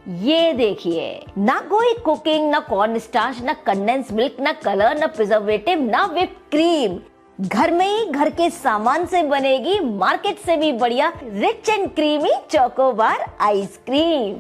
ये देखिए, ना कोई कुकिंग, ना कॉर्न स्टार्च, ना कंडेंस मिल्क, ना कलर, ना प्रिजर्वेटिव, ना व्हिप क्रीम। घर में ही घर के सामान से बनेगी मार्केट से भी बढ़िया rich and creamy chocobar ice cream.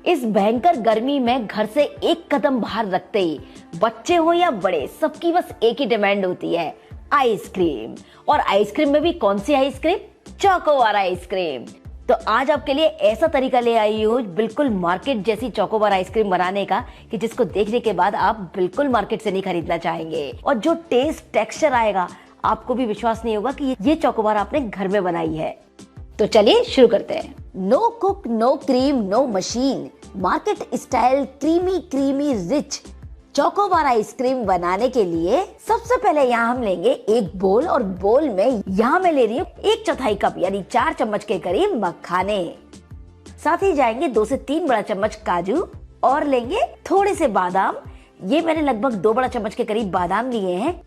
इस भयंकर गर्मी में घर से एक कदम बाहर रखते ही बच्चे हो या बड़े, सबकी बस एक ही डिमांड होती है, आइसक्रीम। और आइसक्रीम में भी कौन सी आइसक्रीम? Chocobar ice cream. तो आज आपके लिए ऐसा तरीका ले आई हूँ बिल्कुल मार्केट जैसी चोकोबार आइसक्रीम बनाने का कि जिसको देखने के बाद आप बिल्कुल मार्केट से नहीं खरीदना चाहेंगे। और जो टेस्ट टेक्सचर आएगा, आपको भी विश्वास नहीं होगा कि ये चोकोबार आपने घर में बनाई है। तो चलिए शुरू करते हैं। No cook, no cream, no machine, market style creamy creamy rich chocobar ice cream बनाने के लिए सबसे पहले यहाँ हम लेंगे एक बोल, और बोल में यहाँ मैं ले रही हूँ 1/4 कप यानी 4 चम्मच के करीब मखाने। साथ ही जाएंगे 2 से 3 बड़ा चम्मच काजू, और लेंगे थोड़े से बादाम। ये मैंने लगभग 2 बड़ा चम्मच के करीब बादाम लिए हैं।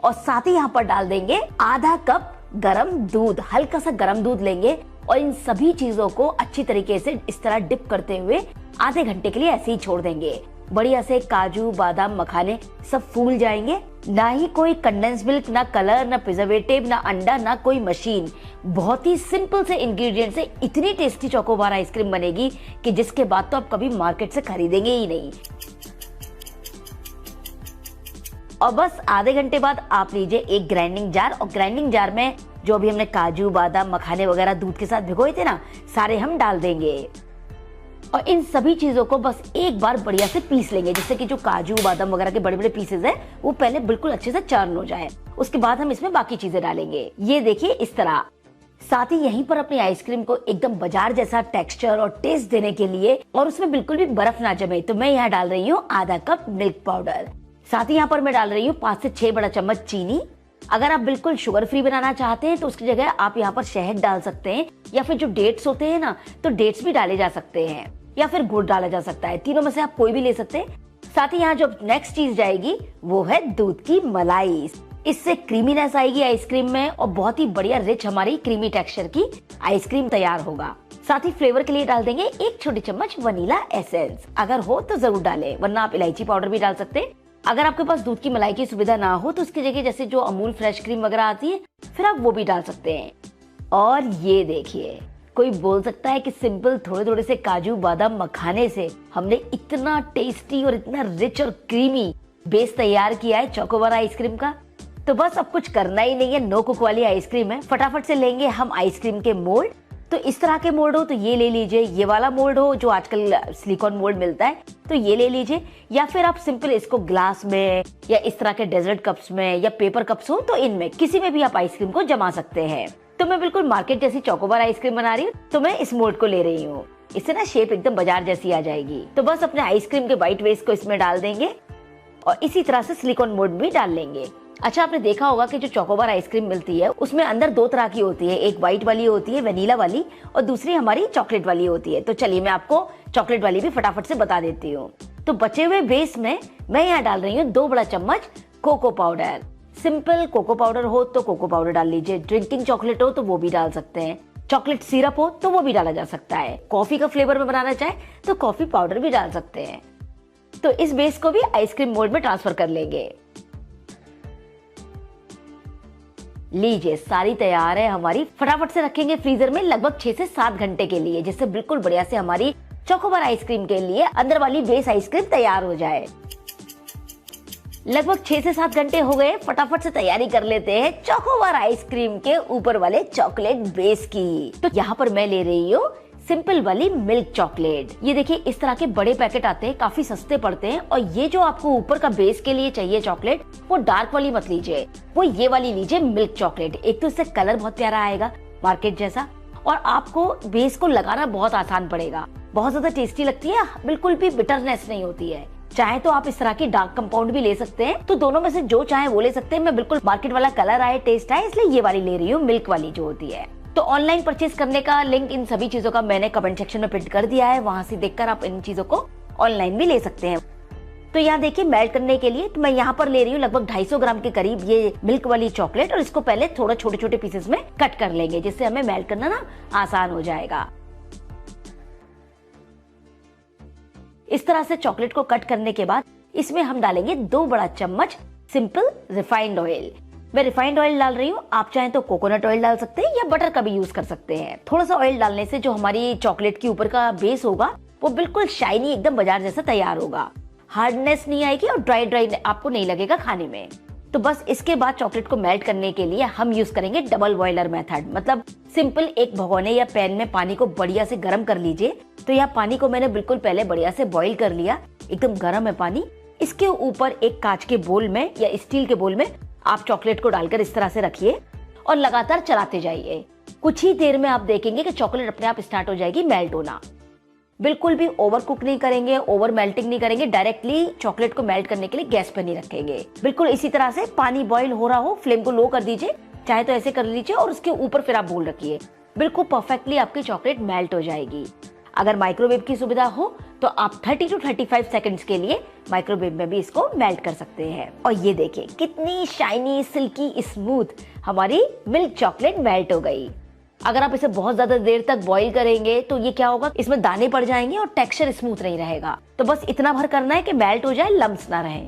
और साथ ही यहाँ पर डाल देंगे आधा कप गरम दूध, हल्का सा गरम दूध लेंगे और इन सभी चीजों को अच्छी तरीके से इस तरह डिप करते हुए आधे घंटे के लिए ऐसे ही छोड़ देंगे। बढ़िया से काजू, बादाम, मखाने सब फूल जाएंगे। ना ही कोई कंडेंस मिल्क, ना कलर, ना प्रिजर्वेटिव, ना अंडा, ना कोई मशीन। बहुत ही सिंपल से इंग्रेडिएंट से इतनी टेस्टी चोकोबार आइसक्रीम बनेगी कि जिसके बाद तो आप कभी मार्केट से खरीदेंगे ही नहीं। और बस आधे घंटे बाद आप लीजिए एक ग्राइंडिंग जार, और ग्राइंडिंग जार में जो भी हमने काजू, बादाम, मखाने वगैरह दूध के साथ भिगोए थे ना, सारे हम डाल देंगे। और इन सभी चीजों को बस एक बार बढ़िया से पीस लेंगे, जिससे कि जो काजू, बादाम वगैरह के बड़े बड़े पीसेस है वो पहले बिल्कुल अच्छे से चर्न हो जाए। उसके बाद हम इसमें बाकी चीजें डालेंगे। ये देखिए इस तरह। साथ ही यहीं पर अपनी आइसक्रीम को एकदम बाजार जैसा टेक्सचर और टेस्ट देने के लिए, और उसमें बिल्कुल भी बर्फ ना जमे, तो मैं यहाँ डाल रही हूँ आधा कप मिल्क पाउडर। साथ ही यहाँ पर मैं डाल रही हूँ 5 से 6 बड़ा चम्मच चीनी। अगर आप बिल्कुल शुगर फ्री बनाना चाहते हैं तो उसकी जगह आप यहाँ पर शहद डाल सकते हैं, या फिर जो डेट्स होते हैं ना, तो डेट्स भी डाले जा सकते हैं, या फिर गुड़ डाला जा सकता है। तीनों में से आप कोई भी ले सकते हैं। साथ ही यहाँ जो नेक्स्ट चीज जाएगी वो है दूध की मलाई। इससे क्रीमीनेस आएगी आइसक्रीम में, और बहुत ही बढ़िया रिच हमारी क्रीमी टेक्सचर की आइसक्रीम तैयार होगा। साथ ही फ्लेवर के लिए डाल देंगे 1 छोटी चम्मच वनीला एसेंस। अगर हो तो जरूर डालें, वरना आप इलायची पाउडर भी डाल सकते हैं। अगर आपके पास दूध की मलाई की सुविधा ना हो तो उसकी जगह जैसे जो अमूल फ्रेश क्रीम वगैरह आती है, फिर आप वो भी डाल सकते हैं। और ये देखिए, कोई बोल सकता है कि सिंपल थोड़े थोड़े से काजू, बादाम, मखाने से हमने इतना टेस्टी और इतना रिच और क्रीमी बेस तैयार किया है चोकोबार आइसक्रीम का। तो बस अब कुछ करना ही नहीं है, नो कुक वाली आइसक्रीम है। फटाफट से लेंगे हम आइसक्रीम के मोल्ड। तो इस तरह के मोल्ड हो तो ये ले लीजिए, ये वाला मोल्ड हो जो आजकल सिलिकॉन मोल्ड मिलता है तो ये ले लीजिए, या फिर आप सिंपल इसको ग्लास में या इस तरह के डेजर्ट कप्स में या पेपर कप्स हो तो इनमें किसी में भी आप आइसक्रीम को जमा सकते हैं। तो मैं बिल्कुल मार्केट जैसी चोकोबार आइसक्रीम बना रही हूँ, तो मैं इस मोल्ड को ले रही हूँ। इससे ना शेप एकदम बाजार जैसी आ जाएगी। तो बस अपने आइसक्रीम के व्हाइट वेस्ट को इसमें डाल देंगे, और इसी तरह से सिलिकॉन मोल्ड भी डाल लेंगे। अच्छा, आपने देखा होगा कि जो चोकोबार आइसक्रीम मिलती है उसमें अंदर 2 तरह की होती है, एक व्हाइट वाली होती है वनीला वाली, और दूसरी हमारी चॉकलेट वाली होती है। तो चलिए मैं आपको चॉकलेट वाली भी फटाफट से बता देती हूँ। तो बचे हुए बेस में मैं यहाँ डाल रही हूँ 2 बड़ा चम्मच cocoa powder. Simple cocoa powder हो तो कोको पाउडर डाल लीजिए, ड्रिंकिंग चॉकलेट हो तो वो भी डाल सकते हैं, चॉकलेट सिरप हो तो वो भी डाला जा सकता है, कॉफी का फ्लेवर में बनाना चाहे तो कॉफी पाउडर भी डाल सकते हैं। तो इस बेस को भी आइसक्रीम मोल्ड में ट्रांसफर कर लेंगे। लीजिए, सारी तैयार है हमारी। फटाफट से रखेंगे फ्रीजर में लगभग 6 से 7 घंटे के लिए, जिससे बिल्कुल बढ़िया से हमारी चोकोबार आइसक्रीम के लिए अंदर वाली बेस आइसक्रीम तैयार हो जाए। लगभग 6 से 7 घंटे हो गए। फटाफट से तैयारी कर लेते हैं चोकोबार आइसक्रीम के ऊपर वाले चॉकलेट बेस की। तो यहाँ पर मैं ले रही हूँ सिंपल वाली मिल्क चॉकलेट। ये देखिए इस तरह के बड़े पैकेट आते हैं, काफी सस्ते पड़ते हैं। और ये जो आपको ऊपर का बेस के लिए चाहिए चॉकलेट, वो डार्क वाली मत लीजिए, वो ये वाली लीजिए मिल्क चॉकलेट। एक तो इससे कलर बहुत प्यारा आएगा मार्केट जैसा, और आपको बेस को लगाना बहुत आसान पड़ेगा। बहुत ज्यादा टेस्टी लगती है, बिल्कुल भी बिटरनेस नहीं होती है। चाहे तो आप इस तरह की डार्क कंपाउंड भी ले सकते हैं, तो दोनों में से जो चाहे वो ले सकते हैं। मैं बिल्कुल मार्केट वाला कलर आए, टेस्ट आए, इसलिए ये वाली ले रही हूँ, मिल्क वाली जो होती है। तो ऑनलाइन परचेज करने का लिंक इन सभी चीजों का मैंने कमेंट सेक्शन में पिन कर दिया है, वहां से देखकर आप इन चीजों को ऑनलाइन भी ले सकते हैं। तो यहाँ देखिए मेल्ट करने के लिए तो मैं यहाँ पर ले रही हूँ लगभग 250 ग्राम के करीब ये मिल्क वाली चॉकलेट, और इसको पहले थोड़ा छोटे छोटे पीसेस में कट कर लेंगे, जिससे हमें मेल्ट करना ना आसान हो जाएगा। इस तरह से चॉकलेट को कट करने के बाद इसमें हम डालेंगे 2 बड़ा चम्मच सिंपल रिफाइंड ऑयल। मैं रिफाइंड ऑयल डाल रही हूँ, आप चाहें तो कोकोनट ऑयल डाल सकते हैं या बटर का भी यूज कर सकते हैं। थोड़ा सा ऑयल डालने से जो हमारी चॉकलेट के ऊपर का बेस होगा वो बिल्कुल शाइनी एकदम बाजार जैसा तैयार होगा, हार्डनेस नहीं आएगी और ड्राई ड्राई आपको नहीं लगेगा खाने में। तो बस इसके बाद चॉकलेट को मेल्ट करने के लिए हम यूज करेंगे डबल बॉयलर मेथड, मतलब सिंपल एक भगोने या पैन में पानी को बढ़िया से गर्म कर लीजिए। तो यह पानी को मैंने बिल्कुल पहले बढ़िया से बॉईल कर लिया, एकदम गर्म है पानी। इसके ऊपर एक कांच के बोल में या स्टील के बोल में आप चॉकलेट को डालकर इस तरह से रखिए और लगातार चलाते जाइए। कुछ ही देर में आप देखेंगे कि चॉकलेट अपने आप स्टार्ट हो जाएगी मेल्ट होना। बिल्कुल भी ओवर कुक नहीं करेंगे, ओवर मेल्टिंग नहीं करेंगे, डायरेक्टली चॉकलेट को मेल्ट करने के लिए गैस पर नहीं रखेंगे। बिल्कुल इसी तरह से पानी बॉईल हो रहा हो, फ्लेम को लो कर दीजिए, चाहे तो ऐसे कर लीजिए और उसके ऊपर फिर आप बोल रखिए। बिल्कुल परफेक्टली आपकी चॉकलेट मेल्ट हो जाएगी। अगर माइक्रोवेव की सुविधा हो तो आप 30 to 35 सेकंड्स के लिए माइक्रोवेव में भी इसको मेल्ट कर सकते हैं। और ये देखिए कितनी शाइनी सिल्की स्मूथ हमारी मिल्क चॉकलेट मेल्ट हो गई। अगर आप इसे बहुत ज्यादा देर तक बॉईल करेंगे तो ये क्या होगा, इसमें दाने पड़ जाएंगे और टेक्सचर स्मूथ नहीं रहेगा। तो बस इतना भर करना है कि मेल्ट हो जाए, लम्स ना रहे।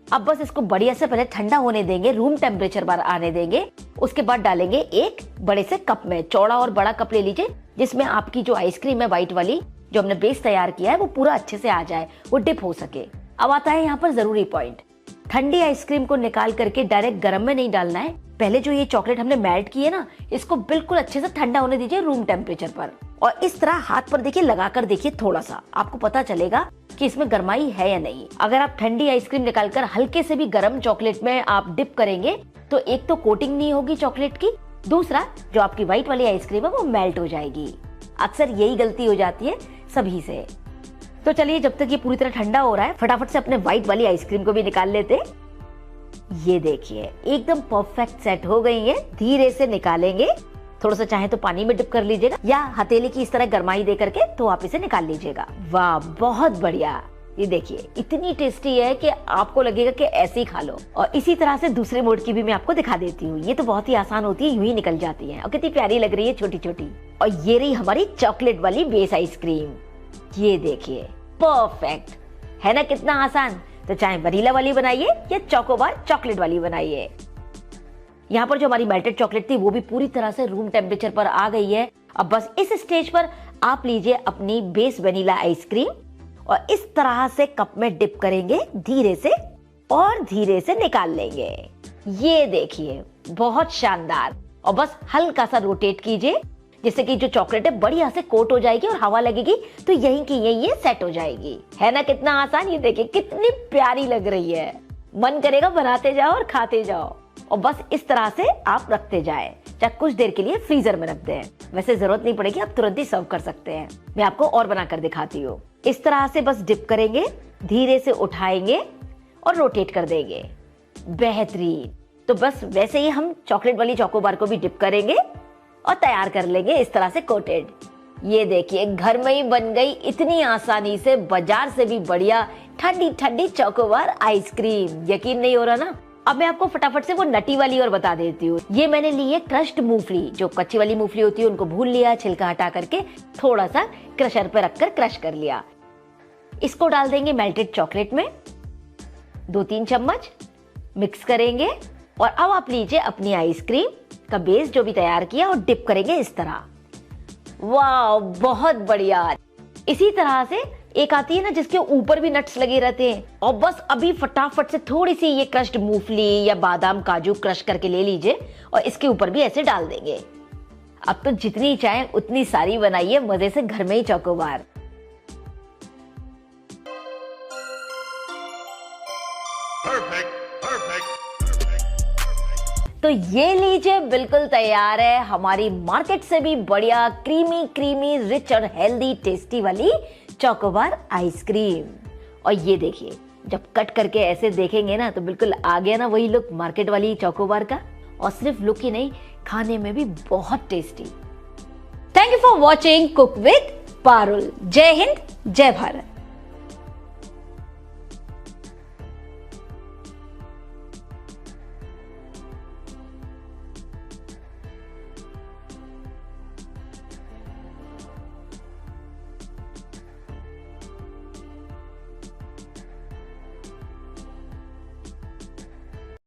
अब बस इसको बढ़िया से पहले ठंडा होने देंगे, रूम टेम्परेचर पर आने देंगे। उसके बाद डालेंगे एक बड़े से कप में, चौड़ा और बड़ा कप ले लीजिए, जिसमें आपकी जो आइसक्रीम है व्हाइट वाली जो हमने बेस तैयार किया है वो पूरा अच्छे से आ जाए, वो डिप हो सके। अब आता है यहाँ पर जरूरी पॉइंट, ठंडी आइसक्रीम को निकाल करके डायरेक्ट गर्म में नहीं डालना है। पहले जो ये चॉकलेट हमने मेल्ट की है ना, इसको बिल्कुल अच्छे से ठंडा होने दीजिए रूम टेम्परेचर पर। और इस तरह हाथ पर देखिए लगाकर देखिए, थोड़ा सा आपको पता चलेगा कि इसमें गर्माई है या नहीं। अगर आप ठंडी आइसक्रीम निकालकर हल्के से भी गर्म चॉकलेट में आप डिप करेंगे तो एक तो कोटिंग नहीं होगी चॉकलेट की, दूसरा जो आपकी व्हाइट वाली आइसक्रीम है वो मेल्ट हो जाएगी। अक्सर यही गलती हो जाती है सभी से। तो चलिए जब तक ये पूरी तरह ठंडा हो रहा है फटाफट से अपने व्हाइट वाली आइसक्रीम को भी निकाल लेते। ये देखिए एकदम परफेक्ट सेट हो गई है। धीरे से निकालेंगे, थोड़ा सा चाहे तो पानी में डिप कर लीजिएगा या हथेली की इस तरह गरमाई दे करके तो आप इसे निकाल लीजिएगा। वाह बहुत बढ़िया। ये देखिए इतनी टेस्टी है कि आपको लगेगा कि ऐसे ही खा लो। और इसी तरह से दूसरे मोड की भी मैं आपको दिखा देती हूँ। ये तो बहुत ही आसान होती है, यूं ही निकल जाती है और कितनी प्यारी लग रही है छोटी छोटी। और ये रही हमारी चॉकलेट वाली बेस आइसक्रीम। ये देखिए परफेक्ट है ना, कितना आसान। तो चाहे वनीला वाली बनाइए या चोकोबार चॉकलेट वाली बनाइए। यहाँ पर जो हमारी मेल्टेड चॉकलेट थी वो भी पूरी तरह से रूम टेम्परेचर पर आ गई है। अब बस इस स्टेज पर आप लीजिए अपनी बेस वनीला आइसक्रीम और इस तरह से कप में डिप करेंगे धीरे से और धीरे से निकाल लेंगे। ये देखिए बहुत शानदार। और बस हल्का सा रोटेट कीजिए जिससे कि जो चॉकलेट है बढ़िया से कोट हो जाएगी और हवा लगेगी तो यहीं की यहीं ये सेट हो जाएगी। है ना कितना आसान। ये देखिए कितनी प्यारी लग रही है, मन करेगा बनाते जाओ और खाते जाओ। और बस इस तरह से आप रखते जाए, चाहे कुछ देर के लिए फ्रीजर में रख दें। वैसे जरूरत नहीं पड़ेगी, आप तुरंत ही सर्व कर सकते हैं। मैं आपको और बनाकर दिखाती हूँ। इस तरह से बस डिप करेंगे, धीरे से उठाएंगे और रोटेट कर देंगे। बेहतरीन। तो बस वैसे ही हम चॉकलेट वाली चोकोबार को भी डिप करेंगे और तैयार कर लेंगे इस तरह से कोटेड। ये देखिए घर में ही बन गई इतनी आसानी से, बाजार से भी बढ़िया ठंडी ठंडी चोकोबार आइसक्रीम। यकीन नहीं हो रहा ना। अब मैं आपको फटाफट से वो नटी वाली और बता देती हूँ। ये मैंने ली है क्रश्ड मूंगफली। जो कच्ची वाली मूंगफली होती है उनको भून लिया, छिलका हटा करके थोड़ा सा क्रशर पे रखकर क्रश कर लिया। इसको डाल देंगे मेल्टेड चॉकलेट में 2-3 चम्मच, मिक्स करेंगे। और अब आप लीजिए अपनी आइसक्रीम का बेस जो भी तैयार किया और डिप करेंगे इस तरह। वाह बहुत बढ़िया। इसी तरह से एक आती है ना जिसके ऊपर भी नट्स लगे रहते हैं। और बस अभी फटाफट से थोड़ी सी ये क्रश्ड मूंगफली या बादाम काजू क्रश करके ले लीजिए और इसके ऊपर भी ऐसे डाल देंगे। अब तो जितनी चाहे उतनी सारी बनाइए मजे से घर में ही चोकोबार। तो ये लीजिए बिल्कुल तैयार है हमारी मार्केट से भी बढ़िया क्रीमी क्रीमी रिच और हेल्दी टेस्टी वाली चोकोबार आइसक्रीम। और ये देखिए जब कट करके ऐसे देखेंगे ना तो बिल्कुल आ गया ना वही लुक मार्केट वाली चोकोबार का। और सिर्फ लुक ही नहीं, खाने में भी बहुत tasty. Thank you for watching cook with Parul. जय हिंद, जय भारत।